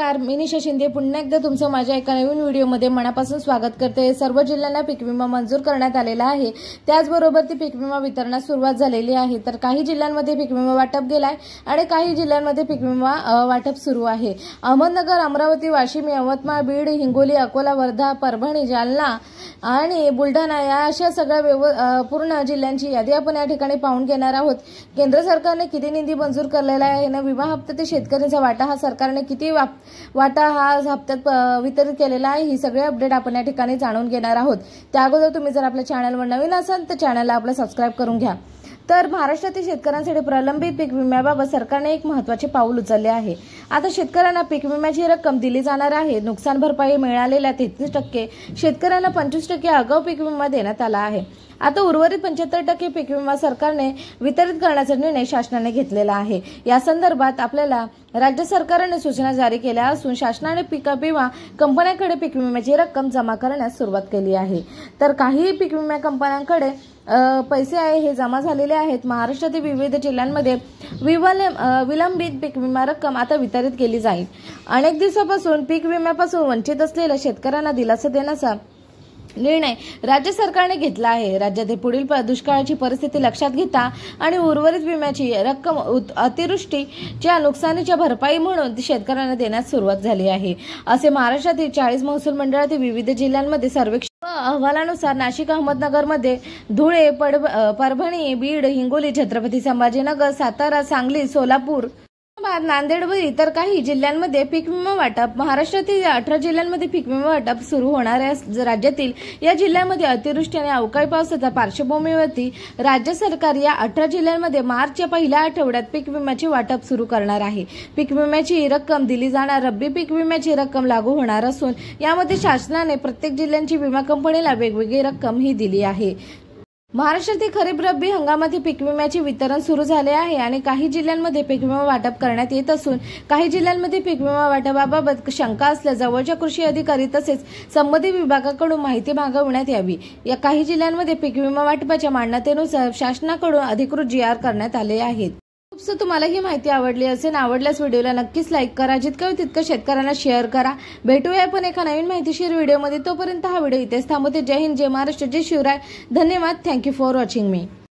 नमस्कार, मी निशा शिंदे पुन्हा एकदा तुमचं माझ्या एका नवीन व्हिडिओमध्ये मनापासून स्वागत करते। सर्व जिल्ह्यांना पीक विमा मंजूर करण्यात आलेला आहे। त्याचबरोबर ती पीक विमा वितरणास सुरुवात झालेली आहे। तर काही जिल्ह्यांमध्ये पीक विमा वाटप गेलाय आणि काही जिल्ह्यांमध्ये पीक विमा वाटप सुरू आहे। अहमदनगर, अमरावती, वाशिम, यवतमाळ, बीड, हिंगोली, अकोला, वर्धा, परभणी, जालना आणि बुलढाणा या अशा सगळ्या पूर्ण जिल्ह्यांची यादी आपण या ठिकाणी पाहून घेणार आहोत। केंद्र सरकारने किती निधी मंजूर केलेला आहे ना, विमा हप्ता ते शेतकऱ्यांचा वाटा हा सरकारने किती वाटा हा हप्त्यात वितरित केलेला आहे, ही सगळे अपडेट आपण या ठिकाणी जाणून घेणार आहोत। त्या अगोदर तुम्ही जर आपल्या चॅनलवर नवीन असाल तर चॅनलला आपलं सबस्क्राइब करून घ्या। तर महाराष्ट्रातील शेतकऱ्यांसाठी प्रलंबित पीक विम्याबाबत सरकारने एक महत्त्वाचे पाऊल उचलले आहे। आता शेतकऱ्यांना पीक विम्याची रक्कम दिली जाणार आहे। नुकसान भरपाई मिळालेल्या 33% शेतकऱ्यांना 25% आगाऊ पीक विमा देण्यात आला आहे। आता उर्वरित 75% पीक विमा सरकारने वितरित करण्याचा निर्णय शासनाने घेतलेला आहे। या संदर्भात आपल्याला राज्य सरकारने सूचना जारी केल्या असून शासनाने पीक विमा कंपन्यांकडे पीक विम्याची रक्कम जमा करण्यास सुरुवात केली आहे। तर काही पीक विमा कंपन्यांकडे पैसे आहे हे जमा झालेले आहेत। महाराष्ट्रातील विविध जिल्ह्यांमध्ये विलंबित पीक विमा रक्कम आता वितरित केली जाईल। अनेक दिवसापासून पीक विम्यापासून वंचित असलेल्या शेतकऱ्यांना दिलासा देण्याचा निर्णय राज्य सरकारने घेतला आहे। राज्यातील पुढील दुष्काळाची परिस्थिती लक्षात घेता आणि उर्वरित विम्याची रक्कम अतिवृष्टीच्या नुकसानीच्या भरपाई म्हणून शेतकऱ्यांना देण्यास सुरुवात झाली आहे, असे महाराष्ट्रातील 40 महसूल मंडळातील विविध जिल्ह्यांमध्ये सर्वेक्षण अहवालानुसार नाशिक, अहमदनगरमध्ये, धुळे, परभणी, बीड, हिंगोली, छत्रपती संभाजीनगर, सातारा, सांगली, सोलापूर, नांदेड व इतर काही जिल्ह्यांमध्ये पीक विमा वाटप। महाराष्ट्रातील 18 जिल्ह्यांमध्ये पीक विमा वाटप सुरू होणार आहे। राज्यातील या जिल्ह्यांमध्ये अतिवृष्टी आणि अवकाळी पावसाच्या पार्श्वभूमीवरती राज्य सरकार या 18 जिल्ह्यांमध्ये मार्चच्या पहिल्या आठवड्यात पीक विम्याचे वाटप सुरू करणार आहे। पीक विम्याची रक्कम दिली जाणार रब्बी पीक विम्याची रक्कम लागू होणार असून यामध्ये शासनाने प्रत्येक जिल्ह्यांची विमा कंपनीला वेगवेगळी रक्कम ही दिली आहे। महाराष्ट्रातील खरीप रब्बी हंगामातील पीक विम्याचे वितरण सुरू झाले आहे आणि काही जिल्ह्यांमध्ये पीक विमा वाटप करण्यात येत असून काही जिल्ह्यांमध्ये पीक विमा वाटपाबाबत शंका असल्यास जवळच्या कृषी अधिकारी तसेच संबंधित विभागाकडून माहिती मागवण्यात यावी। या काही जिल्ह्यांमध्ये पीक विमा वाटपाच्या मान्यतेनुसार शासनाकडून अधिकृत GR करण्यात आले आहेत। तुम्हाला ही माहिती आवडली असेल, आवडल्यास व्हिडिओला नक्कीच लाईक करा, जितकं तितकं शेतकऱ्यांना शेअर करा। भेटूया पण एका नवीन माहितीशीर व्हिडिओमध्ये। तोपर्यंत हा व्हिडिओ इथेच थांबवते। जय हिंद, जय महाराष्ट्र, जय शिवराय। धन्यवाद। Thank you for watching me.